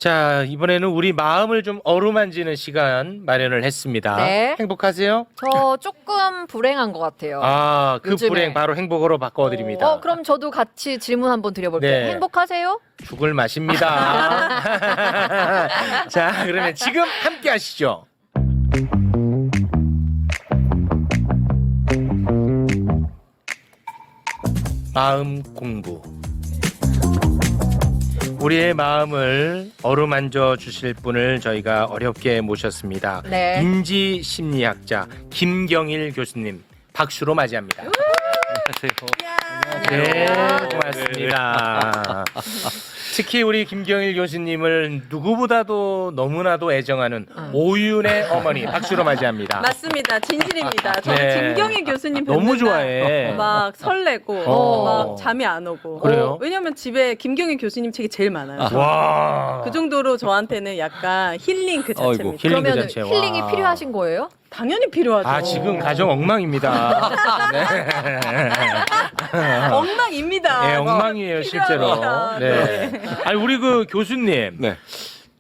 자, 이번에는 우리 마음을 좀 어루만지는 시간 마련을 했습니다. 네. 행복하세요? 저 조금 불행한 것 같아요. 아, 그 요즘에. 불행 바로 행복으로 바꿔드립니다. 그럼 저도 같이 질문 한번 드려볼게요. 네. 행복하세요? 죽을 맛입니다. 자, 그러면 지금 함께 하시죠. 마음 공부. 우리의 마음을 어루만져 주실 분을 저희가 어렵게 모셨습니다. 네. 인지 심리학자 김경일 교수님 박수로 맞이합니다. 네, 고맙습니다. 특히 우리 김경일 교수님을 누구보다도 너무나도 애정하는 오윤의 어머니 박수로 맞이합니다. 맞습니다. 진실입니다. 저는 네. 김경일 교수님 너무 뵙는 좋아해. 날 막 설레고 막 잠이 안 오고. 그래요? 왜냐면 집에 김경일 교수님 책이 제일 많아요. 와. 그 정도로 저한테는 약간 힐링 그 자체입니다. 힐링 그 그러면 자체. 와. 힐링이 필요하신 거예요? 당연히 필요하죠. 아, 지금 가정 엉망입니다. 네. 엉망입니다. 네, 엉망이에요, 실제로. 필요합니다. 네. 아니, 우리 그 교수님. 네.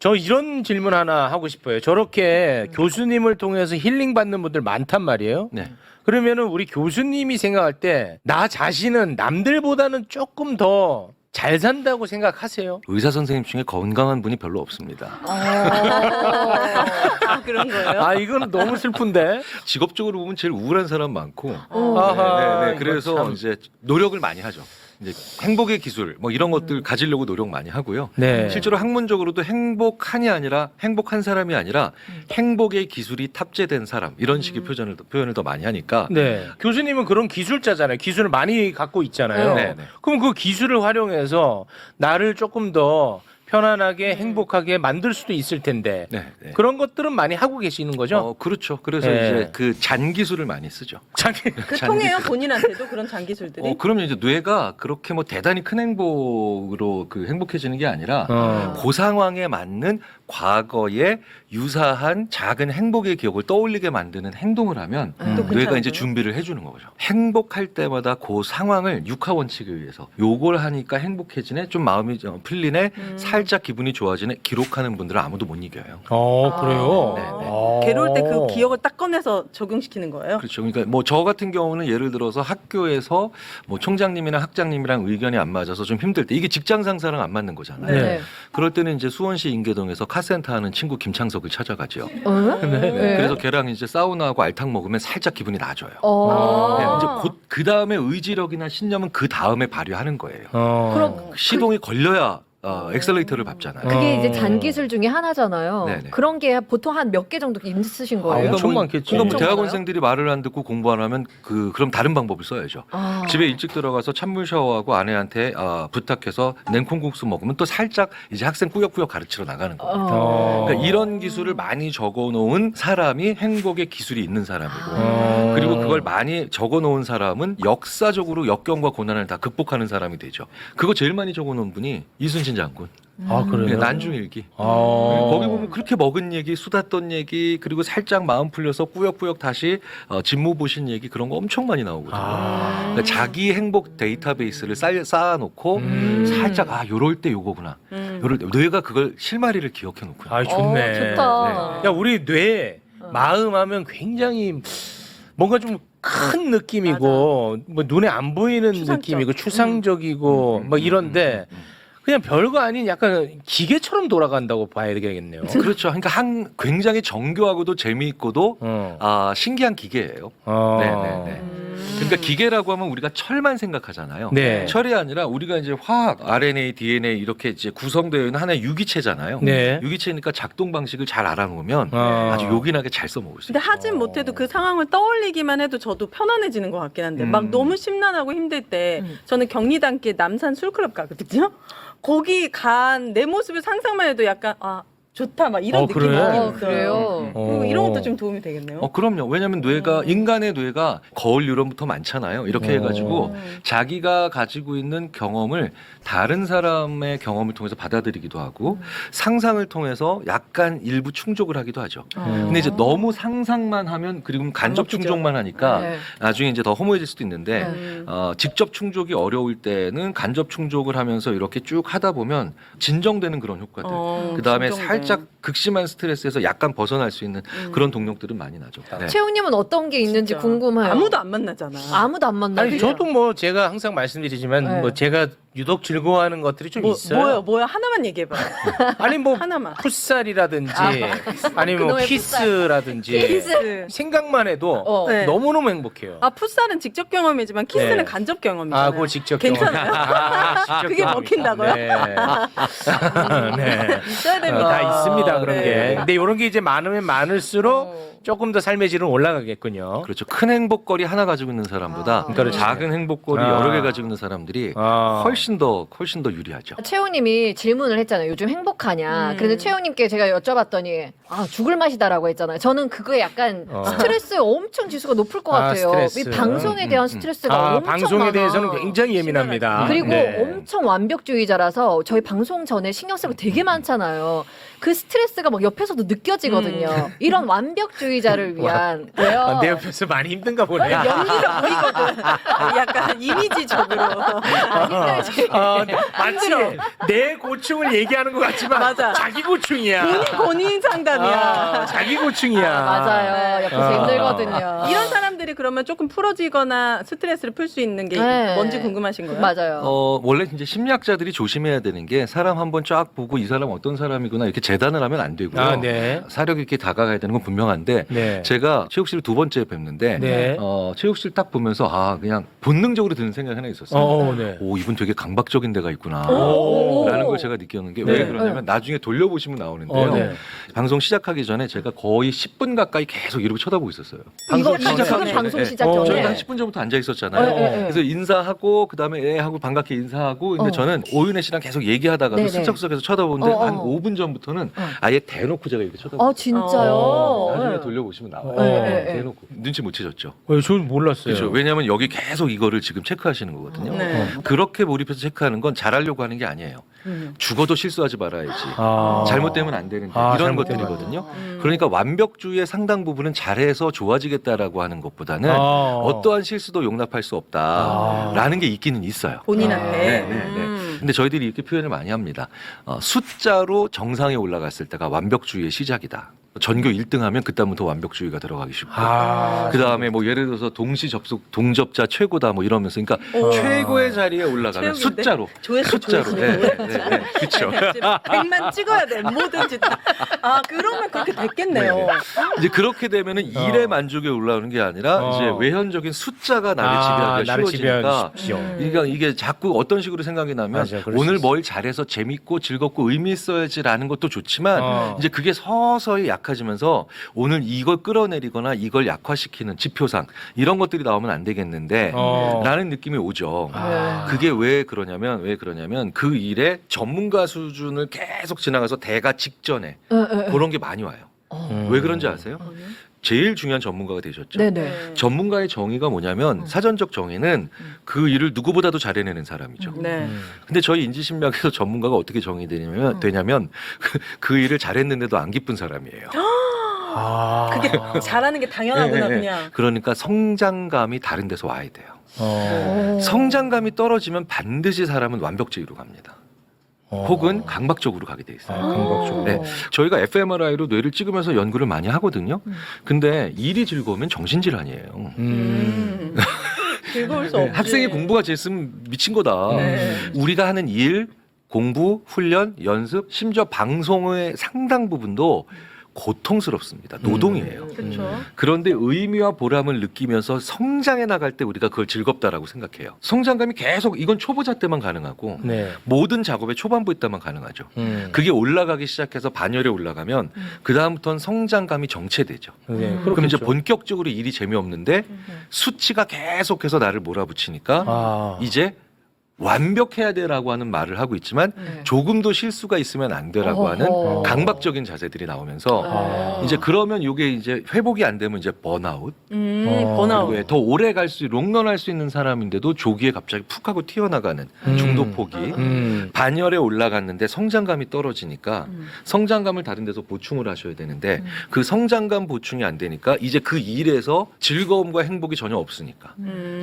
저 이런 질문 하나 하고 싶어요. 저렇게 교수님을 통해서 힐링 받는 분들 많단 말이에요. 네. 그러면은 우리 교수님이 생각할 때 나 자신은 남들보다는 조금 더 잘 산다고 생각하세요? 의사 선생님 중에 건강한 분이 별로 없습니다. 아, 그런 거예요? 아, 이건 너무 슬픈데. 직업적으로 보면 제일 우울한 사람 많고. 아하, 네, 그래서 이거 참. 이제 노력을 많이 하죠. 이제 행복의 기술 뭐 이런 것들 가지려고 노력 많이 하고요. 네. 실제로 학문적으로도 행복한이 아니라 행복한 사람이 아니라 행복의 기술이 탑재된 사람 이런 식의 표현을 더 많이 하니까 네. 교수님은 그런 기술자잖아요. 기술을 많이 갖고 있잖아요. 네, 네. 그럼 그 기술을 활용해서 나를 조금 더 편안하게 행복하게 만들 수도 있을 텐데 네, 네. 그런 것들은 많이 하고 계시는 거죠? 그렇죠. 그래서 네. 이제 그 잔 기술을 많이 쓰죠. 자기 그 통해요? 본인한테도 그런 장기술들이? 그러면 이제 뇌가 그렇게 뭐 대단히 큰 행복으로 그 행복해지는 게 아니라 그 상황에 맞는 과거에 유사한 작은 행복의 기억을 떠올리게 만드는 행동을 하면 또 뇌가 괜찮고요? 이제 준비를 해주는 거죠. 행복할 때마다 그 상황을 육하 원칙에 의해서 요걸 하니까 행복해지네, 좀 마음이 풀리네, 살짝 기분이 좋아지네 기록하는 분들은 아무도 못 이겨요. 그래요? 네, 네. 괴로울 때 그 기억을 딱 꺼내서 적용시키는 거예요? 그렇죠. 그러니까 뭐 저 같은 경우는 예를 들어서 학교에서 뭐 총장님이나 학장님이랑 의견이 안 맞아서 좀 힘들 때 이게 직장 상사랑 안 맞는 거잖아요. 네. 그럴 때는 이제 수원시 인계동에서 카센터 하는 친구 김창석을 찾아가죠. 네. 그래서 걔랑 이제 사우나하고 알탕 먹으면 살짝 기분이 나아져요. 어. 네, 이제 곧 그 다음에 의지력이나 신념은 그 다음에 발휘하는 거예요. 그럼 시동이 걸려야 엑셀레이터를 밟잖아요. 그게 이제 잔기술 중에 하나잖아요. 네네. 그런 게 보통 한 몇 개 정도 있으신 거예요? 엄청 많겠지. 그러니까 뭐 엄청 대학원생들이 말을 안 듣고 공부 안 하면 그럼 다른 방법을 써야죠. 아. 집에 일찍 들어가서 찬물 샤워하고 아내한테 부탁해서 냉콩국수 먹으면 또 살짝 이제 학생 꾸역꾸역 가르치러 나가는 거예요. 그러니까 이런 기술을 많이 적어놓은 사람이 행복의 기술이 있는 사람이고 그리고 그걸 많이 적어놓은 사람은 역사적으로 역경과 고난을 다 극복하는 사람이 되죠. 그거 제일 많이 적어놓은 분이 이순신 장군. 아, 그래요? 난중일기. 아. 거기 보면 그렇게 먹은 얘기, 수다 떤 얘기, 그리고 살짝 마음 풀려서 꾸역꾸역 다시 진무 보신 얘기 그런 거 엄청 많이 나오거든요. 그러니까 자기 행복 데이터베이스를 쌓아놓고 살짝 요럴 때 요거구나. 요럴 때 뇌가 그걸 실마리를 기억해 놓고요. 아, 좋네. 좋다. 야, 우리 뇌 마음 하면 굉장히 뭔가 좀 큰 느낌이고 뭐 눈에 안 보이는 추상적. 느낌이고 추상적이고 뭐 이런데 그냥 별거 아닌 약간 기계처럼 돌아간다고 봐야 되겠네요. 그렇죠. 그러니까 굉장히 정교하고도 재미있고도 신기한 기계예요. 네네네. 그러니까 기계라고 하면 우리가 철만 생각하잖아요. 네. 철이 아니라 우리가 이제 화학, RNA, DNA 이렇게 이제 구성되어 있는 하나의 유기체잖아요. 네. 유기체니까 작동 방식을 잘 알아놓으면 아. 아주 요긴하게 잘 써먹을 수 근데 있어요. 하진 못해도 그 상황을 떠올리기만 해도 저도 편안해지는 것 같긴 한데 막 너무 심란하고 힘들 때 저는 경리단길 남산 술클럽 가거든요. 거기 간 내 모습을 상상만 해도 약간 좋다 막 이런 느낌이 그래? 있어요. 그래요? 그리고 이런 것도 좀 도움이 되겠네요. 그럼요. 왜냐하면 인간의 뇌가 거울 유럽부터 많잖아요. 이렇게 해가지고 자기가 가지고 있는 경험을 다른 사람의 경험을 통해서 받아들이기도 하고 상상을 통해서 약간 일부 충족을 하기도 하죠. 근데 이제 너무 상상만 하면 그리고 간접 먹히죠. 충족만 하니까 네. 나중에 이제 더 허무해질 수도 있는데 직접 충족이 어려울 때는 간접 충족을 하면서 이렇게 쭉 하다 보면 진정되는 그런 효과들. 그 다음에 살짝 극심한 스트레스에서 약간 벗어날 수 있는 그런 동력들은 많이 나죠. 네. 채용님은 어떤 게 있는지 진짜. 궁금해요. 아무도 안 만나잖아. 아무도 안 만나요. 아니 저도 뭐 제가 항상 말씀드리지만 네. 뭐 제가 유독 즐거워하는 것들이 좀 있어요. 뭐야 하나만 얘기해봐. 아니 뭐 하나만. 풋살이라든지 아니면 뭐 그놈의 키스라든지 키스. 생각만 해도 네. 너무너무 행복해요. 아 풋살은 직접 경험이지만 키스는 네. 간접 경험이잖아요. 그거 직접 괜찮아요? 직접 그게 경험이다. 먹힌다고요? 네. 네. 있어야 됩니다. 다 있습니다 그런 네. 게. 근데 이런 게 이제 많으면 많을수록 조금 더 삶의 질은 올라가겠군요. 그렇죠. 큰 행복거리 하나 가지고 있는 사람보다 그렇지. 작은 행복거리 여러 개 가지고 있는 사람들이 훨씬 더 유리하죠. 채용님이 질문을 했잖아요. 요즘 행복하냐. 그래서 채용님께 제가 여쭤봤더니 죽을 맛이다라고 했잖아요. 저는 그거에 약간 스트레스 엄청 지수가 높을 것 같아요. 스트레스. 이 방송에 대한 스트레스가 엄청 방송에 많아. 대해서는 굉장히 예민합니다. 그리고 네. 엄청 완벽주의자라서 저희 방송 전에 신경 쓸 거 되게 많잖아요. 그 스트레스가 막 옆에서도 느껴지거든요. 이런 완벽주의자를 위한 왜요? 내 옆에서 많이 힘든가 보네. 연기가 보이거든. 약간 이미지적으로. 힘들지. 마치 내 고충을 얘기하는 것 같지만 맞아. 자기 고충이야. 본인 상담이야. 자기 고충이야. 맞아요. 옆에서 힘들거든요. 이런 사람들이 그러면 조금 풀어지거나 스트레스를 풀 수 있는 게 네. 뭔지 궁금하신 거예요? 맞아요. 원래 이제 심리학자들이 조심해야 되는 게 사람 한번 쫙 보고 이 사람 어떤 사람이구나 이렇게 재단을 하면 안 되고요. 네. 사력 있게 다가가야 되는 건 분명한데 네. 제가 최욱 씨를 두 번째 뵙는데 네. 최욱 씨를 딱 보면서 그냥 본능적으로 드는 생각이 하나 있었어요. 네. 오, 이분 되게 강박적인 데가 있구나. 오. 라는 걸 제가 느꼈는 게 네. 왜 그러냐면 나중에 돌려보시면 나오는데요. 네. 방송 시작하기 전에 제가 거의 10분 가까이 계속 이러고 쳐다보고 있었어요. 이거 시작하기 지금 전에. 방송 시작 어. 전에. 저희가 한 10분 전부터 앉아 있었잖아요. 네. 그래서 인사하고 그다음에 하고 반갑게 인사하고 근데 저는 오윤혜 씨랑 계속 얘기하다가도 네네. 슬쩍슬쩍해서 쳐다보는데 어, 어. 한 5분 전부터는 아예 대놓고 제가 이렇게 쳐다보고 진짜요? 나중에 네. 돌려보시면 나와요. 네. 대놓고 눈치 못 채셨죠. 저는 몰랐어요. 그렇죠. 왜냐하면 여기 계속 이거를 지금 체크하시는 거거든요. 네. 그렇게 몰입해서 체크하는 건 잘하려고 하는 게 아니에요. 죽어도 실수하지 말아야지. 잘못되면 안 되는데 이런 잘못되면 것들이거든요. 그러니까 완벽주의의 상당 부분은 잘해서 좋아지겠다라고 하는 것보다는 어떠한 실수도 용납할 수 없다라는 게 있기는 있어요. 본인한테. 근데 저희들이 이렇게 표현을 많이 합니다. 숫자로 정상에 올라갔을 때가 완벽주의의 시작이다. 전교 1등하면 그다음부터 완벽주의가 들어가기 쉽고 그 다음에 뭐 예를 들어서 동시 접속 동접자 최고다 뭐 이러면서 그러니까 최고의 자리에 올라가면 최욱인데? 숫자로 그렇죠. 100만 찍어야 돼. 뭐든지 다. 그러면 그렇게 됐겠네요. 이제 그렇게 되면은 일의 만족에 올라오는 게 아니라 이제 외현적인 숫자가 나를 지배하기가 나를 쉬워지니까 지배하기 쉽죠. 그러니까 이게 자꾸 어떤 식으로 생각이 나면 맞아, 그럴 수 오늘 있어. 뭘 잘해서 재밌고 즐겁고 의미 있어야지라는 것도 좋지만 이제 그게 서서히 약해지면서 오늘 이걸 끌어내리거나 이걸 약화시키는 지표상 이런 것들이 나오면 안 되겠는데 라는 느낌이 오죠. 그게 왜 그러냐면 그 일의 전문가 수준을 계속 지나가서 대가 직전에 그런 게 많이 와요. 왜 그런지 아세요? 제일 중요한 전문가가 되셨죠. 네네. 전문가의 정의가 뭐냐면 사전적 정의는 그 일을 누구보다도 잘해내는 사람이죠. 네. 근데 저희 인지심리학에서 전문가가 어떻게 정의되냐면 그 일을 잘했는데도 안 기쁜 사람이에요. 그게 잘하는 게 당연하구나 네, 네. 그냥. 그러니까 성장감이 다른 데서 와야 돼요. 성장감이 떨어지면 반드시 사람은 완벽주의로 갑니다. 혹은 강박적으로 가게 돼 있어요. 강박적으로. 네. 저희가 fMRI로 뇌를 찍으면서 연구를 많이 하거든요. 근데 일이 즐거우면 정신질환이에요. 즐거울 수 없지. 학생이 공부가 됐으면 미친 거다. 네. 우리가 하는 일, 공부, 훈련, 연습, 심지어 방송의 상당 부분도 고통스럽습니다. 노동이에요. 그렇죠. 그런데 의미와 보람을 느끼면서 성장해 나갈 때 우리가 그걸 즐겁다라고 생각해요. 성장감이 계속 이건 초보자 때만 가능하고 네. 모든 작업의 초반부에 때만 가능하죠. 그게 올라가기 시작해서 반열에 올라가면 그 다음부터는 성장감이 정체되죠. 네, 그럼 이제 그렇겠죠. 본격적으로 일이 재미없는데 수치가 계속해서 나를 몰아붙이니까 이제 완벽해야 돼라고 하는 말을 하고 있지만 네. 조금도 실수가 있으면 안 돼라고 하는 어허. 강박적인 자세들이 나오면서 아. 이제 그러면 이게 이제 회복이 안 되면 이제 번아웃 번아웃. 그리고 더 오래 갈 수 롱런할 수 있는 사람인데도 조기에 갑자기 푹 하고 튀어나가는 중도 폭이 반열에 올라갔는데 성장감이 떨어지니까 성장감을 다른 데서 보충을 하셔야 되는데 그 성장감 보충이 안 되니까 이제 그 일에서 즐거움과 행복이 전혀 없으니까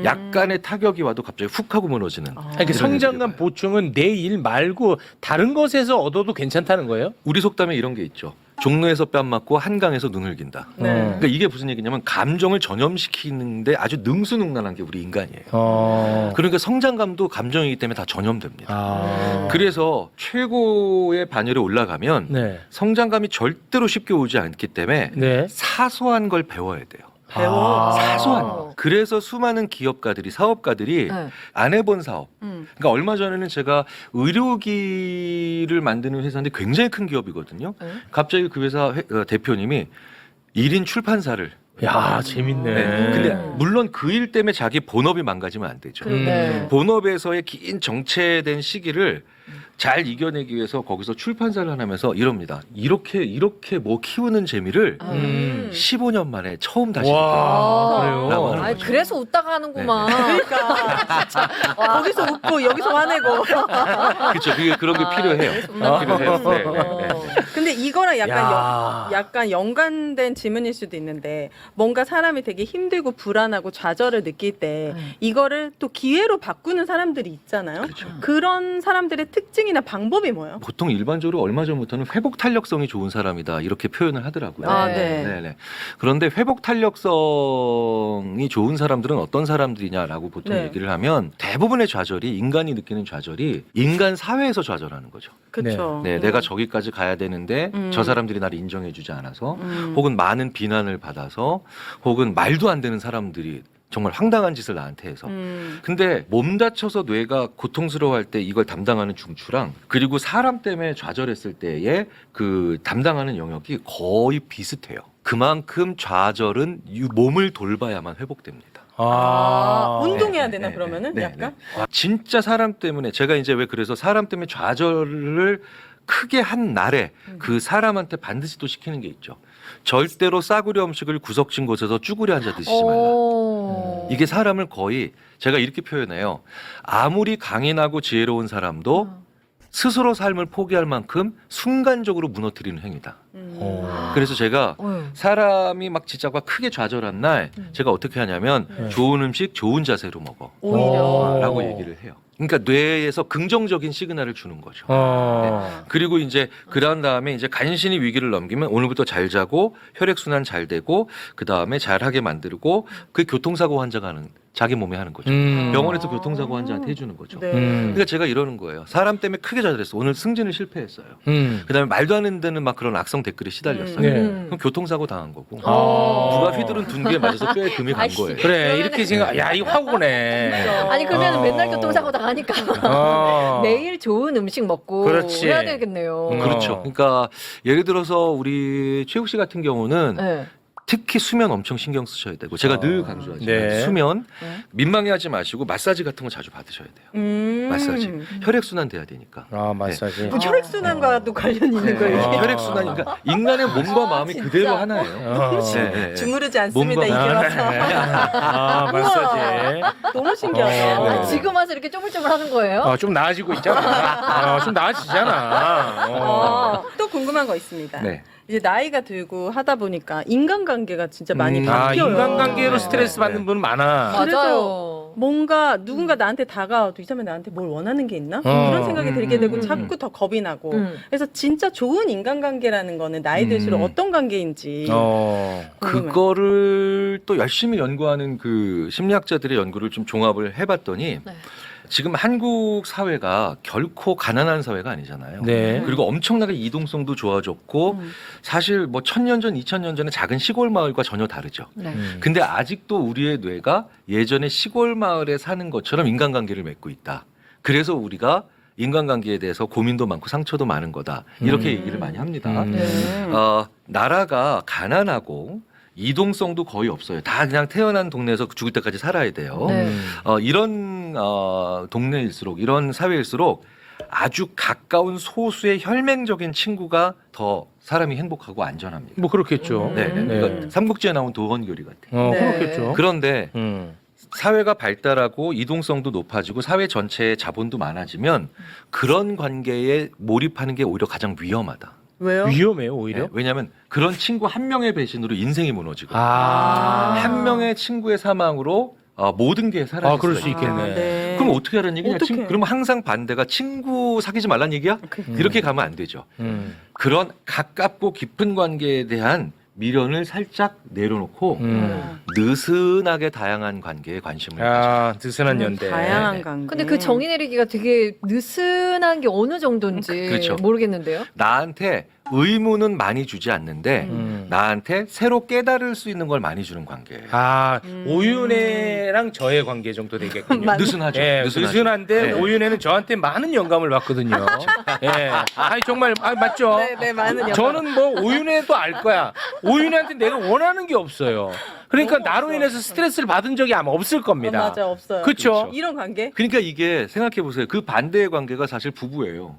약간의 타격이 와도 갑자기 훅 하고 무너지는 이렇게 이런 성장감 애들이 봐요. 보충은 내 일 말고 다른 것에서 얻어도 괜찮다는 거예요? 우리 속담에 이런 게 있죠. 종로에서 뺨 맞고 한강에서 눈을 긴다. 네. 그러니까 이게 무슨 얘기냐면 감정을 전염시키는데 아주 능수능란한 게 우리 인간이에요. 그러니까 성장감도 감정이기 때문에 다 전염됩니다. 그래서 최고의 반열에 올라가면 네. 성장감이 절대로 쉽게 오지 않기 때문에 네. 사소한 걸 배워야 돼요. 배워. 사소한 거. 그래서 수많은 기업가들이 사업가들이 네. 안 해본 사업. 그러니까 얼마 전에는 제가 의료기를 만드는 회사인데 굉장히 큰 기업이거든요. 네. 갑자기 그 회사 대표님이 1인 출판사를 야, 재밌네. 네. 근데 물론 그 일 때문에 자기 본업이 망가지면 안 되죠. 네. 본업에서의 긴 정체된 시기를 잘 이겨내기 위해서 거기서 출판사를 하면서 이럽니다. 이렇게 뭐 키우는 재미를 15년 만에 처음 다시 느껴요. 와, 라고 그래요? 하는 아니, 거죠. 그래서 웃다가 하는구만. 그러니까 진짜 거기서 웃고 여기서 화내고. 그렇죠. 그런 게 필요해요. 필요해요. 네, 네, 네. 근데 이거랑 약간 야. 약간 연관된 질문일 수도 있는데 뭔가 사람이 되게 힘들고 불안하고 좌절을 느낄 때 이거를 또 기회로 바꾸는 사람들이 있잖아요. 그렇죠. 그런 사람들의 특징이나 방법이 뭐예요? 보통 일반적으로 얼마 전부터는 회복 탄력성이 좋은 사람이다 이렇게 표현을 하더라고요. 아, 네. 네. 네네. 그런데 회복 탄력성이 좋은 사람들은 어떤 사람들이냐라고 보통 네. 얘기를 하면 대부분의 좌절이 인간이 느끼는 좌절이 인간 사회에서 좌절하는 거죠. 그렇죠. 네, 내가 저기까지 가야 되는데 저 사람들이 나를 인정해주지 않아서 혹은 많은 비난을 받아서 혹은 말도 안 되는 사람들이 정말 황당한 짓을 나한테 해서 근데 몸 다쳐서 뇌가 고통스러워할 때 이걸 담당하는 중추랑 그리고 사람 때문에 좌절했을 때의 그 담당하는 영역이 거의 비슷해요. 그만큼 좌절은 몸을 돌봐야만 회복됩니다. 운동해야 네, 되나 네, 그러면은 네, 약간? 네. 진짜 사람 때문에 제가 이제 왜 그래서 사람 때문에 좌절을 크게 한 날에 그 사람한테 반드시 또 시키는 게 있죠. 절대로 싸구려 음식을 구석진 곳에서 쭈구려 앉아 드시지 말라. 오. 이게 사람을 거의 제가 이렇게 표현해요. 아무리 강인하고 지혜로운 사람도 스스로 삶을 포기할 만큼 순간적으로 무너뜨리는 행위다. 그래서 제가 사람이 막 진짜 막 크게 좌절한 날 제가 어떻게 하냐면 좋은 음식 좋은 자세로 먹어 오히려. 라고 얘기를 해요. 그러니까 뇌에서 긍정적인 시그널을 주는 거죠. 그리고 이제 그런 다음에 이제 간신히 위기를 넘기면 오늘부터 잘 자고 혈액순환 잘 되고 그 다음에 잘하게 만들고 그 교통사고 환자가 하는 자기 몸에 하는 거죠. 병원에서 교통사고 환자한테 해주는 거죠. 네. 그러니까 제가 이러는 거예요. 사람 때문에 크게 좌절했어. 오늘 승진을 실패했어요. 그다음에 말도 안 되는 데는 막 그런 악성 댓글이 시달렸어요. 네. 그럼 교통사고 당한 거고 아. 누가 휘두른 둔기에 맞아서 뼈에 금이 간 거예요. 그래, 이렇게 생각, 야, 이거 확 오네. 아니 그러면 어. 맨날 교통사고 당하니까 어. 매일 좋은 음식 먹고 그렇지. 해야 되겠네요. 그렇죠. 그러니까 예를 들어서 우리 최욱 씨 같은 경우는 네. 특히 수면 엄청 신경 쓰셔야 되고 제가 늘 강조하지만 네. 수면 네. 민망해하지 마시고 마사지 같은 거 자주 받으셔야 돼요. 마사지 혈액순환 돼야 되니까. 아, 마사지. 뭐 혈액순환과도 관련이 있는 거예요. 이게? 혈액순환 그러니까 인간의 몸과 마음이 진짜. 그대로 하나예요. 어. 네, 네, 네. 주무르지 않습니다. 몸과 이게 와서. 아, 마사지. 너무 신기하다. 어. 아, 지금 와서 이렇게 쪼물쪼물하는 거예요? 좀 나아지고 있잖아. 좀 나아지잖아. 또 궁금한 거 있습니다. 네. 이제 나이가 들고 하다 보니까 인간관계가 진짜 많이 바뀌어요. 인간관계로 네. 스트레스 받는 분은 많아. 그래서 뭔가 누군가 나한테 다가와도 이 사람이 나한테 뭘 원하는 게 있나? 이런 생각이 들게 되고 자꾸 더 겁이 나고. 그래서 진짜 좋은 인간관계라는 거는 나이 들수록 어떤 관계인지. 궁금해요. 그거를 또 열심히 연구하는 그 심리학자들의 연구를 좀 종합을 해봤더니 네. 지금 한국 사회가 결코 가난한 사회가 아니잖아요. 네. 그리고 엄청나게 이동성도 좋아졌고 사실 뭐 1000년 전, 2000년 전에 작은 시골 마을과 전혀 다르죠. 네. 근데 아직도 우리의 뇌가 예전에 시골 마을에 사는 것처럼 인간관계를 맺고 있다. 그래서 우리가 인간관계에 대해서 고민도 많고 상처도 많은 거다. 이렇게 얘기를 많이 합니다. 네. 나라가 가난하고 이동성도 거의 없어요. 다 그냥 태어난 동네에서 죽을 때까지 살아야 돼요. 네. 이런 이런 동네일수록 이런 사회일수록 아주 가까운 소수의 혈맹적인 친구가 더 사람이 행복하고 안전합니다. 뭐 그렇겠죠. 네, 네. 그러니까 삼국지에 나온 도원결이 같아요. 네. 그렇겠죠. 그런데 음. 사회가 발달하고 이동성도 높아지고 사회 전체의 자본도 많아지면 그런 관계에 몰입하는 게 오히려 가장 위험하다. 왜요? 위험해요 오히려. 네, 왜냐하면 그런 친구 한 명의 배신으로 인생이 무너지고 한 명의 친구의 사망으로 모든 게 사라질 그럴 수가 수 있겠네. 있겠네. 네. 그럼 어떻게 하라는 얘기냐? 어떡해. 그러면 항상 반대가 친구 사귀지 말란 얘기야? 이렇게 가면 안 되죠. 그런 가깝고 깊은 관계에 대한 미련을 살짝 내려놓고 느슨하게 다양한 관계에 관심을 가져. 느슨한 연대. 다양한 네. 관계. 근데 그 정의 내리기가 되게 느슨한 게 어느 정도인지 그렇죠. 모르겠는데요. 나한테 의무는 많이 주지 않는데 나한테 새로 깨달을 수 있는 걸 많이 주는 관계예요. 오윤혜랑 저의 관계 정도 되겠군요. 맞네. 느슨하죠. 예, 느슨하죠. 느슨한데 네. 오윤혜는 저한테 많은 영감을 받거든요. 예, 아니 정말 맞죠. 네, 많은 영감. 저는 뭐 오윤혜도 알 거야. 오윤혜한테 내가 원하는 게 없어요. 그러니까 나로 인해서 스트레스를 받은 적이 아마 없을 겁니다. 맞아, 없어요. 그렇죠. 이런 관계? 그러니까 이게 생각해 보세요. 그 반대의 관계가 사실 부부예요.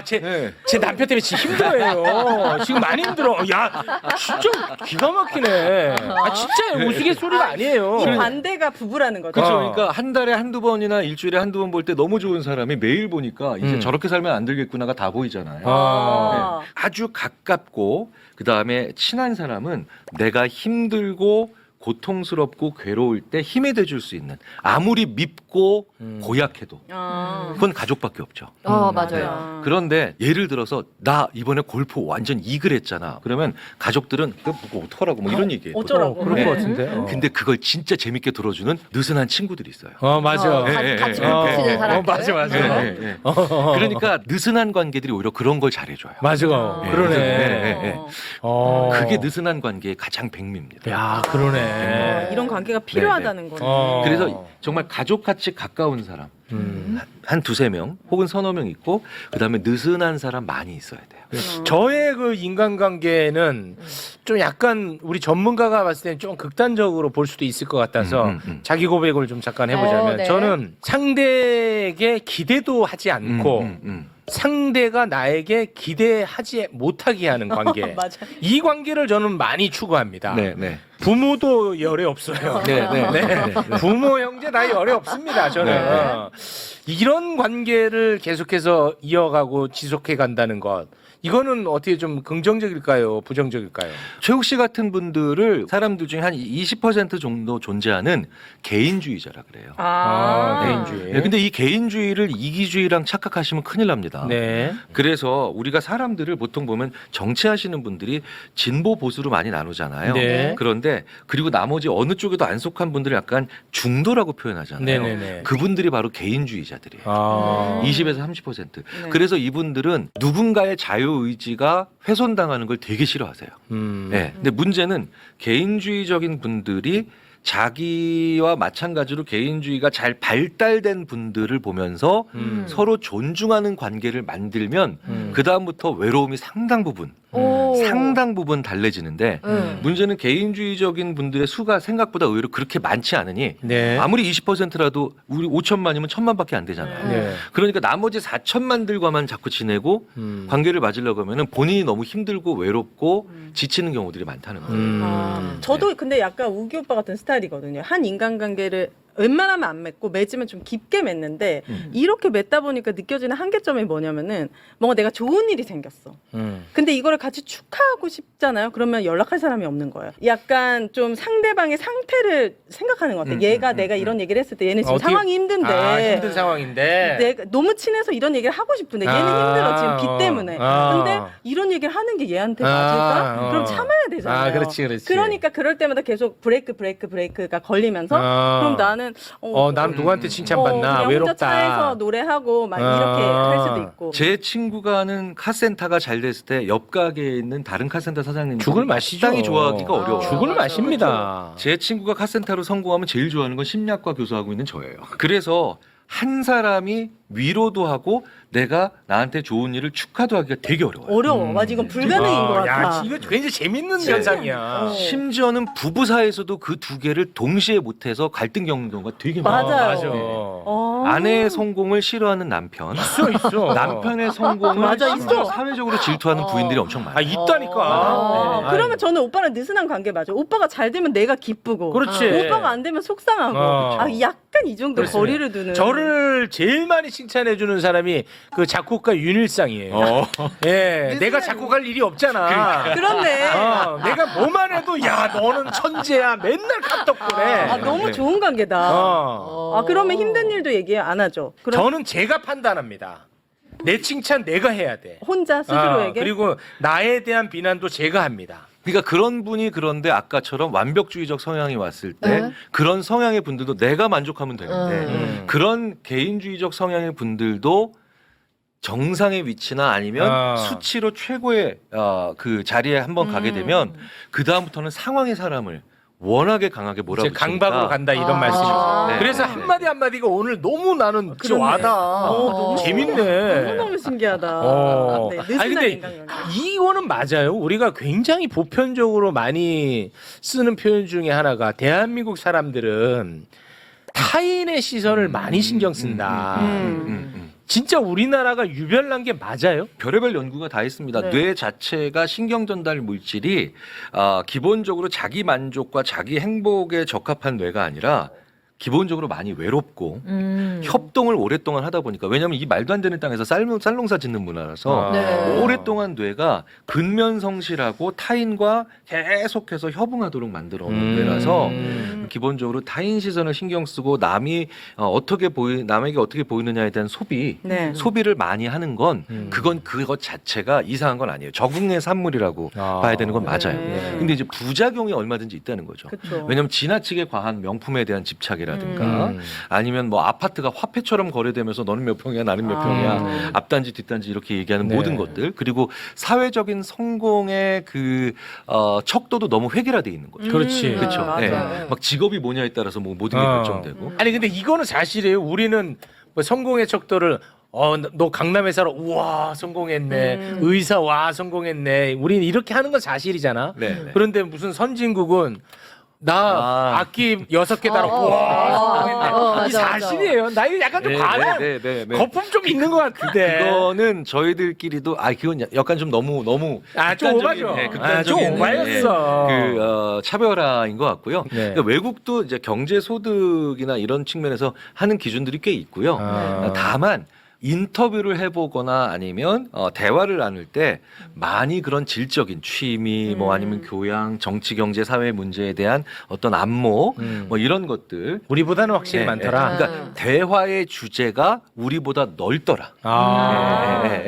제 남편 때문에 지금 힘들어요. 지금 많이 힘들어. 야, 진짜 기가 막히네. 진짜 우스갯소리가 아니에요. 이 반대가 부부라는 거죠. 그렇죠. 어. 그러니까 한 달에 한두 번이나 일주일에 한두 번 볼 때 너무 좋은 사람이 매일 보니까 이제 저렇게 살면 안 되겠구나가 다 보이잖아요. 아. 네. 아주 가깝고 그다음에 친한 사람은 내가 힘들고 고통스럽고 괴로울 때 힘이 돼줄 수 있는 아무리 밉고 고약해도 그건 가족밖에 없죠. 맞아요. 그런데 예를 들어서 나 이번에 골프 완전 이글 했잖아. 그러면 가족들은 그거 어떡하라고 뭐 이런 얘기해요. 어쩌라고. 그럴 네. 것 같은데. 근데 그걸 진짜 재밌게 들어주는 느슨한 친구들이 있어요. 맞아. 같이 예, 골프 치는 예, 사람. 맞아. 예, 예. 그러니까 느슨한 관계들이 오히려 그런 걸 잘해줘요. 맞아. 예, 그러네. 예. 어. 그게 느슨한 관계의 가장 백미입니다. 야, 그러네. 이런 관계가 필요하다는 거네. 그래서 정말 가족같이 가까운 사람 한 두세 명 혹은 서너 명 있고 그다음에 느슨한 사람 많이 있어야 돼요. 저의 그 인간관계는 좀 약간 우리 전문가가 봤을 때는 좀 극단적으로 볼 수도 있을 것 같아서 자기 고백을 좀 잠깐 해보자면 네. 저는 상대에게 기대도 하지 않고 상대가 나에게 기대하지 못하게 하는 관계. 맞아. 이 관계를 저는 많이 추구합니다. 네. 부모도 열애 없어요. 네. 부모 형제 다 열애 없습니다. 저는 네. 이런 관계를 계속해서 이어가고 지속해 간다는 것. 이거는 어떻게 좀 긍정적일까요? 부정적일까요? 최욱 씨 같은 분들을 사람들 중에 한 20% 정도 존재하는 개인주의자라 그래요. 개인주의. 네, 근데 이 개인주의를 이기주의랑 착각하시면 큰일 납니다. 네. 그래서 우리가 사람들을 보통 보면 정치하시는 분들이 진보 보수로 많이 나누잖아요. 네. 그런데 그리고 나머지 어느 쪽에도 안 속한 분들을 약간 중도라고 표현하잖아요. 네네네. 그분들이 바로 개인주의자들이에요. 20에서 30%. 네. 그래서 이분들은 누군가의 자유의지가 훼손당하는 걸 되게 싫어하세요. 네. 근데 문제는 개인주의적인 분들이 자기와 마찬가지로 개인주의가 잘 발달된 분들을 보면서 서로 존중하는 관계를 만들면 그 다음부터 외로움이 상당 부분 달래지는데 문제는 개인주의적인 분들의 수가 생각보다 의외로 그렇게 많지 않으니 네. 아무리 20%라도 우리 5천만이면 1,000만밖에 안 되잖아요. 네. 그러니까 나머지 4천만들과만 자꾸 지내고 관계를 맞으려고 하면은 본인이 너무 힘들고 외롭고 지치는 경우들이 많다는 거예요. 저도 근데 약간 우기 오빠 같은 스타일이거든요. 한 인간관계를 웬만하면 안 맺고 맺으면 좀 깊게 맺는데 이렇게 맺다 보니까 느껴지는 한계점이 뭐냐면은 뭔가 내가 좋은 일이 생겼어. 근데 이거를 같이 축하하고 싶잖아요. 그러면 연락할 사람이 없는 거예요. 약간 좀 상대방의 상태를 생각하는 것 같아요. 얘가 내가 이런 얘기를 했을 때 얘는 지금 어떻게- 상황이 힘든데 힘든 상황인데. 내가 너무 친해서 이런 얘기를 하고 싶은데 얘는 힘들어 지금 빚 때문에. 근데 이런 얘기를 하는 게 얘한테 맞을까? 그럼 참아야 되잖아요. 그렇지. 그러니까 그럴 때마다 계속 브레이크가 걸리면서 그럼 나는 난 누구한테 칭찬받나 그냥 혼자 외롭다. 차에서 노래하고 막 이렇게 할 수도 있고. 제 친구가 하는 카센터가 잘 됐을 때 옆 가게에 있는 다른 카센터 사장님 죽을 마시죠. 땅이 좋아하기가 어려워요. 죽을 마십니다. 제 친구가 카센터로 성공하면 제일 좋아하는 건 심리학과 교수하고 있는 저예요. 그래서 한 사람이 위로도 하고 내가 나한테 좋은 일을 축하도 하기가 되게 어려워요. 맞아 이건 불가능인 것 같아. 야, 이거 굉장히 재밌는 현상이야. 심지어는 부부 사이에서도 그 두 개를 동시에 못해서 갈등 겪는 경우가 되게 많아요. 맞아요. 맞아. 아내의 성공을 싫어하는 남편, 있어. 남편의 성공을 맞아, 있어. 사회적으로 질투하는 부인들이 엄청 많아요. 있다니까. 네. 그러면 저는 오빠랑 느슨한 관계 맞아. 오빠가 잘 되면 내가 기쁘고, 그렇지. 오빠가 안 되면 속상하고. 약간 이 정도 그렇습니다. 거리를 두는. 저를 제일 많이 칭찬해주는 사람이 그 작곡가 윤일상이에요. 예, 내가 작곡할 일이 없잖아. 그렇네. 내가 뭐만 해도 야 너는 천재야 맨날 카톡보내. 너무 좋은 관계다. 그러면 힘든 일도 얘기 안 하죠. 그럼 저는 제가 판단합니다. 내 칭찬 내가 해야 돼. 혼자 스스로에게. 그리고 나에 대한 비난도 제가 합니다. 그러니까 그런 분이 그런데 아까처럼 완벽주의적 성향이 왔을 때 네. 그런 성향의 분들도 내가 만족하면 되는데 그런 개인주의적 성향의 분들도 정상의 위치나 아니면 수치로 최고의 그 자리에 한번 가게 되면 그 다음부터는 상황의 사람을 워낙에 강하게 이제 몰아붙이니까 강박으로 간다 이런 말씀이죠. 네. 그래서 네. 한마디 한마디가 오늘 너무 나는 진짜 와다. 너무 재밌네. 너무너무 신기하다. 네, 아니 느슨한 근데 인간관계. 이거는 맞아요. 우리가 굉장히 보편적으로 많이 쓰는 표현 중에 하나가 대한민국 사람들은 타인의 시선을 많이 신경 쓴다. 진짜 우리나라가 유별난 게 맞아요? 별의별 연구가 다 있습니다. 네. 뇌 자체가 신경 전달 물질이 기본적으로 자기 만족과 자기 행복에 적합한 뇌가 아니라 기본적으로 많이 외롭고 협동을 오랫동안 하다 보니까 왜냐하면 이 말도 안 되는 땅에서 쌀농사 짓는 문화라서 네. 오랫동안 뇌가 근면성실하고 타인과 계속해서 협응하도록 만들어 놓은 뇌라서 기본적으로 타인 시선을 신경 쓰고 남이 남에게 어떻게 보이느냐에 대한 소비를 많이 하는 건 그것 자체가 이상한 건 아니에요. 적응의 산물이라고 봐야 되는 건 맞아요. 네. 근데 이제 부작용이 얼마든지 있다는 거죠. 그쵸. 왜냐하면 지나치게 과한 명품에 대한 집착이라든가 아니면 뭐 아파트가 화폐처럼 거래되면서 너는 몇 평이야 나는 몇 평이야 앞단지 뒷단지 이렇게 얘기하는 네. 모든 것들 그리고 사회적인 성공의 그 척도도 너무 획일화돼 있는 거죠. 그렇지. 그렇죠. 맞아요. 막 직업이 뭐냐에 따라서 뭐 모든 게 결정되고. 아니 근데 이거는 사실이에요. 우리는 뭐 성공의 척도를 너 강남에 살아 우와 성공했네. 의사 와 성공했네. 우리는 이렇게 하는 건 사실이잖아. 네, 네. 그런데 무슨 선진국은 나 악기 6개 달았고 와 성공했네. 맞아, 이 사실이에요. 나 이거 약간 좀 과한 네. 거품 좀 있는 것 같은데. 그거는 저희들끼리도 그건 약간 좀 너무 좀 오바죠. 좀 오바였어. 차별화인 것 같고요. 네. 그러니까 외국도 이제 경제 소득이나 이런 측면에서 하는 기준들이 꽤 있고요. 다만 인터뷰를 해보거나 아니면 대화를 나눌 때 많이 그런 질적인 취미 뭐 아니면 교양, 정치, 경제, 사회 문제에 대한 어떤 안목 뭐 이런 것들 우리보다는 확실히 네, 많더라. 그러니까 대화의 주제가 우리보다 넓더라.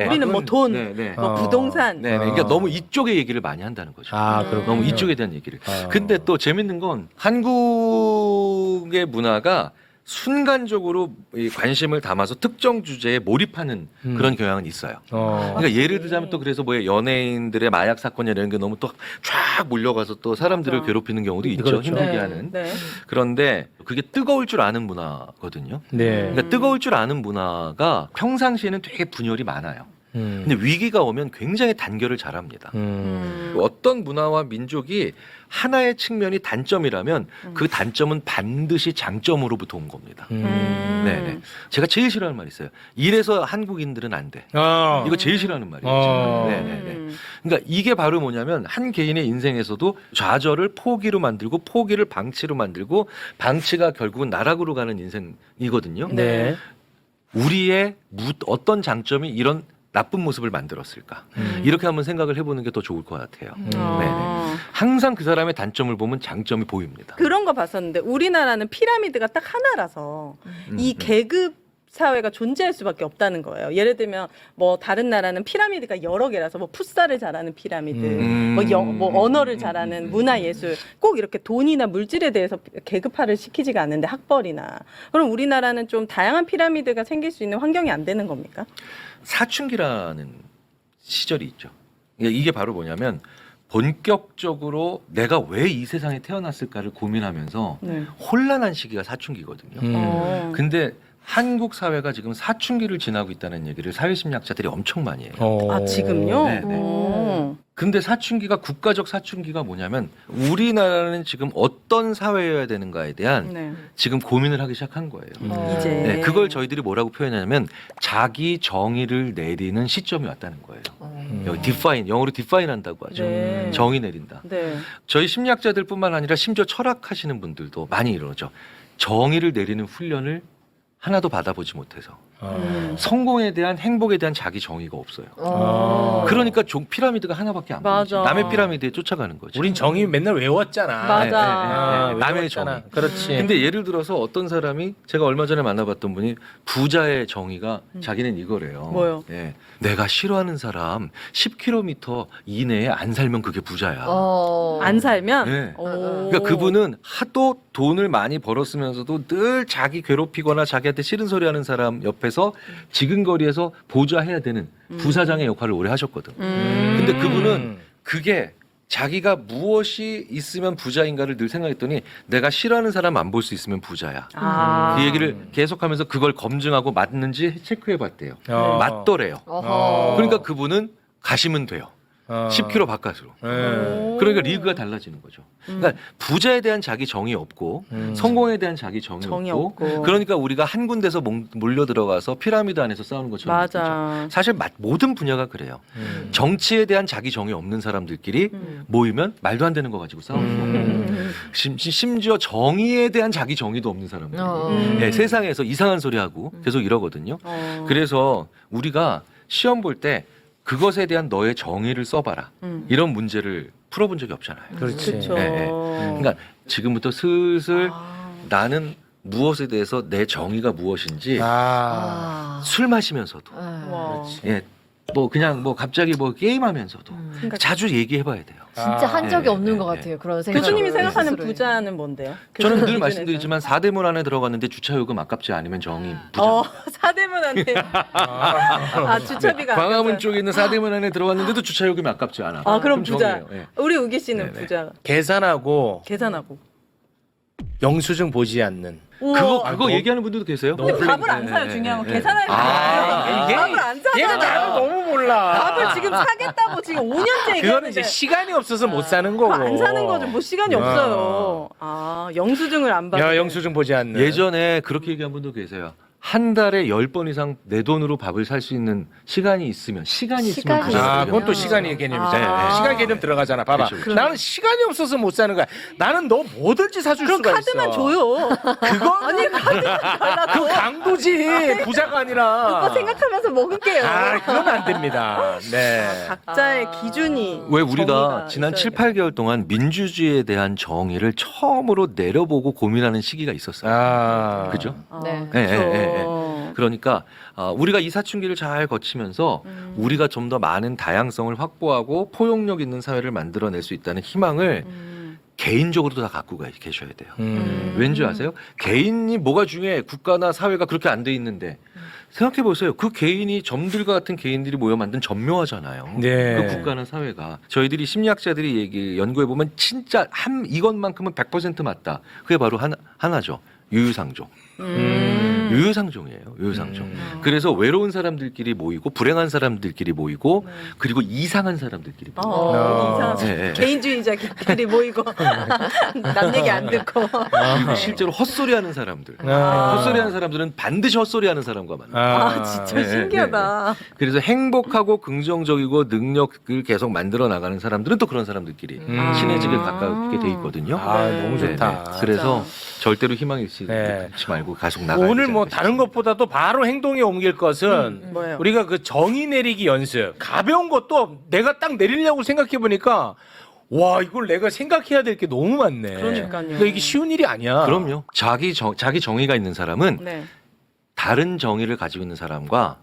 우리는 뭐 돈, 네. 뭐 부동산. 네. 그러니까 너무 이쪽의 얘기를 많이 한다는 거죠. 그렇군요. 너무 이쪽에 대한 얘기를. 근데 또 재밌는 건 한국의 문화가 순간적으로 이 관심을 담아서 특정 주제에 몰입하는 그런 경향은 있어요. 그러니까 예를 들자면 또 그래서 뭐 연예인들의 마약 사건 이런 게 너무 또 쫙 몰려가서 또 사람들을 맞아. 괴롭히는 경우도 있죠. 그렇죠. 힘들게 네. 하는. 네. 그런데 그게 뜨거울 줄 아는 문화거든요. 네. 그러니까 뜨거울 줄 아는 문화가 평상시에는 되게 분열이 많아요. 근데 위기가 오면 굉장히 단결을 잘합니다. 어떤 문화와 민족이 하나의 측면이 단점이라면 그 단점은 반드시 장점으로부터 온 겁니다. 네네. 제가 제일 싫어하는 말이 있어요. 이래서 한국인들은 안 돼. 이거 제일 싫어하는 말이에요. 네네네. 그러니까 이게 바로 뭐냐면 한 개인의 인생에서도 좌절을 포기로 만들고 포기를 방치로 만들고 방치가 결국은 나락으로 가는 인생이거든요. 네. 우리의 어떤 장점이 이런 나쁜 모습을 만들었을까? 이렇게 한번 생각을 해보는 게 더 좋을 것 같아요. 네네. 항상 그 사람의 단점을 보면 장점이 보입니다. 그런 거 봤었는데 우리나라는 피라미드가 딱 하나라서 이 계급 사회가 존재할 수밖에 없다는 거예요. 예를 들면 뭐 다른 나라는 피라미드가 여러 개라서 뭐 풋살을 잘하는 피라미드, 뭐 언어를 잘하는 문화 예술, 꼭 이렇게 돈이나 물질에 대해서 계급화를 시키지가 않는데 학벌이나. 그럼 우리나라는 좀 다양한 피라미드가 생길 수 있는 환경이 안 되는 겁니까? 사춘기라는 시절이 있죠. 이게 바로 뭐냐면 본격적으로 내가 왜 이 세상에 태어났을까를 고민하면서 혼란한 시기가 사춘기거든요. 근데 한국 사회가 지금 사춘기를 지나고 있다는 얘기를 사회심리학자들이 엄청 많이 해요. 아 지금요? 네네. 근데 사춘기가 국가적 사춘기가 뭐냐면 우리나라는 지금 어떤 사회여야 되는가에 대한 네. 지금 고민을 하기 시작한 거예요. 이제 네, 그걸 저희들이 뭐라고 표현하냐면 자기 정의를 내리는 시점이 왔다는 거예요. 여기 define, 영어로 define 한다고 하죠. 네. 정의 내린다. 네. 저희 심리학자들뿐만 아니라 심지어 철학하시는 분들도 많이 이러죠. 정의를 내리는 훈련을 하나도 받아보지 못해서 성공에 대한 행복에 대한 자기 정의가 없어요. 그러니까 피라미드가 하나밖에 안 보이죠. 맞아. 남의 피라미드에 쫓아가는 거죠. 우린 정의 맨날 외웠잖아. 맞아. 남의 외웠잖아. 정의. 그렇지. 근데 예를 들어서 어떤 사람이 제가 얼마 전에 만나봤던 분이 부자의 정의가 자기는 이거래요. 뭐요? 예, 내가 싫어하는 사람 10km 이내에 안 살면 그게 부자야. 안 살면 네. 오. 그러니까 그분은 하도 돈을 많이 벌었으면서도 늘 자기 괴롭히거나 자기한테 싫은 소리 하는 사람 옆에서 지근거리에서 보좌해야 되는 부사장의 역할을 오래 하셨거든. 근데 그분은 그게 자기가 무엇이 있으면 부자인가를 늘 생각했더니 내가 싫어하는 사람 안 볼 수 있으면 부자야. 아. 그 얘기를 계속하면서 그걸 검증하고 맞는지 체크해봤대요. 어. 맞더래요. 그러니까 그분은 가시면 돼요. 10km 바깥으로. 네. 그러니까 리그가 달라지는 거죠. 그러니까 부자에 대한 자기 정이 없고 성공에 대한 자기 정이 없고 그러니까 우리가 한 군데서 몰려 들어가서 피라미드 안에서 싸우는 것처럼 맞아. 느끼죠. 사실 모든 분야가 그래요. 정치에 대한 자기 정이 없는 사람들끼리 모이면 말도 안 되는 거 가지고 싸우고 심지어 정의에 대한 자기 정의도 없는 사람들 네, 세상에서 이상한 소리 하고 계속 이러거든요. 그래서 우리가 시험 볼 때 그것에 대한 너의 정의를 써봐라. 이런 문제를 풀어본 적이 없잖아요. 그렇지. 그렇죠. 네, 네. 그러니까 지금부터 슬슬 나는 무엇에 대해서 내 정의가 무엇인지 술 마시면서도 와. 예, 뭐 그냥 뭐 갑자기 뭐 게임하면서도 자주 얘기해봐야 돼요. 진짜 한 적이 네, 없는 네, 것 네. 같아요. 그런 생각. 교수님이 생각하는 부자는 뭔데요? 저는 늘 기준에서. 말씀드리지만 사대문 안에 들어갔는데 주차요금 아깝지 않으면 정의 부자. 사대문한테 주차비가 광화문 아까워요. 쪽에 있는 사대문 안에 들어갔는데도 주차요금이 아깝지 않아. 아 그럼 부자. 정의예요. 예. 우리 우기 씨는 네네. 부자. 계산하고 계산하고. 영수증 보지 않는. 그거 얘기하는 분들도 계세요? 근데 너무 밥을 안 네, 사요. 네, 중요한 건 네. 계산하는 아, 거. 밥을 안 사요. 얘는 나를 너무 몰라. 밥을 지금 사겠다고 지금 5년째 그거는 얘기하는데 이제 시간이 없어서 못 사는 거고. 안 사는 거죠. 뭐 시간이 없어요. 영수증을 안 받는. 야, 영수증 보지 않는. 예전에 그렇게 얘기한 분도 계세요. 한 달에 10번 이상 내 돈으로 밥을 살 수 있는 시간이 있으면 시간이 아, 그건 또 있으면. 시간의 개념이잖아. 네, 네. 시간 개념 들어가잖아. 봐봐. 그렇죠, 그렇죠. 나는 시간이 없어서 못 사는 거야. 나는 너 뭐든지 사줄 그럼 수가 카드만 있어. 줘요. 그거는 그 강도지. 부자가 아니라. 오빠 생각하면서 먹을게요. 아, 그건 안 됩니다. 네. 각자의 기준이. 왜 우리가 정의가 지난 있어야 7, 8개월 동안 민주주의에 대한 정의를 처음으로 내려보고 고민하는 시기가 있었어요. 아. 그죠? 네. 예, 예, 예. 그러니까 우리가 이 사춘기를 잘 거치면서 우리가 좀 더 많은 다양성을 확보하고 포용력 있는 사회를 만들어낼 수 있다는 희망을 개인적으로도 다 갖고 계셔야 돼요. 왠지 아세요? 개인이 뭐가 중요해? 국가나 사회가 그렇게 안 돼 있는데 생각해 보세요. 그 개인이 점들과 같은 개인들이 모여 만든 전묘하잖아요. 네. 그 국가나 사회가 저희들이 심리학자들이 연구해 보면 진짜 이것만큼은 100% 맞다. 그게 바로 하나죠. 유유상종. 유유상종이에요. 유유상종. 그래서 외로운 사람들끼리 모이고 불행한 사람들끼리 모이고 그리고 이상한 사람들끼리 모이고. 이상한 네, 네. 개인주의자끼리 모이고 남 얘기 안 듣고. 그리고 실제로 헛소리하는 사람들. 헛소리하는 사람들은 반드시 헛소리하는 사람과 만나. 진짜 네, 신기하다. 그래서 행복하고 긍정적이고 능력을 계속 만들어 나가는 사람들은 또 그런 사람들끼리 친해지게 가깝게 돼 있거든요. 아, 너무 좋다. 네, 네. 그래서 절대로 희망 잃지 네. 말고 계속 나가야 오늘 되지 뭐 않겠습니까? 다른 것보다도 바로 행동에 옮길 것은 뭐예요? 우리가 그 정의 내리기 연습 가벼운 것도 내가 딱 내리려고 생각해 보니까 와 이걸 내가 생각해야 될 게 너무 많네. 그러니까요. 그러니까 이게 쉬운 일이 아니야. 그럼요. 자기 정의가 있는 사람은 네. 다른 정의를 가지고 있는 사람과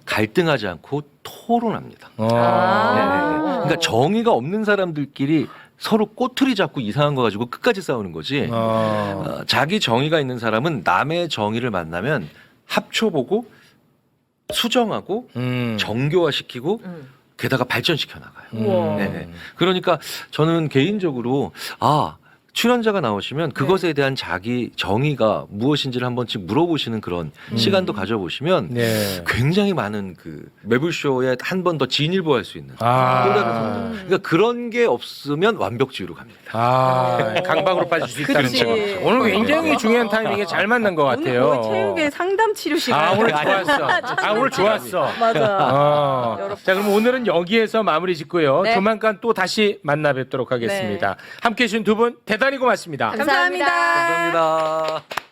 갈등하지 않고 토론합니다. 네, 네, 네. 그러니까 정의가 없는 사람들끼리 서로 꼬투리 잡고 이상한 거 가지고 끝까지 싸우는 거지. 자기 정의가 있는 사람은 남의 정의를 만나면 합쳐보고 수정하고 정교화시키고 게다가 발전시켜 나가요. 우와. 네. 그러니까 저는 개인적으로 출연자가 나오시면 그것에 대한 자기 정의가 무엇인지를 한 번씩 물어보시는 그런 시간도 가져보시면 네. 굉장히 많은 그 매불쇼에 한 번 더 진일보할 수 있는 또 다른 성장. 그러니까 그런 게 없으면 완벽주의로 갑니다. 강박으로 빠질 수 있다는 그치. 거. 오늘 굉장히 중요한 타이밍에 잘 만난 것 같아요. 오늘 체육의 상담 치료 시간. 오늘 좋았어. 오늘 좋았어. 맞아. 자, 그럼 오늘은 여기에서 마무리 짓고요. 네. 조만간 또 다시 만나 뵙도록 하겠습니다. 함께해 주신 두 분 대단히 고맙습니다. 감사합니다. 감사합니다.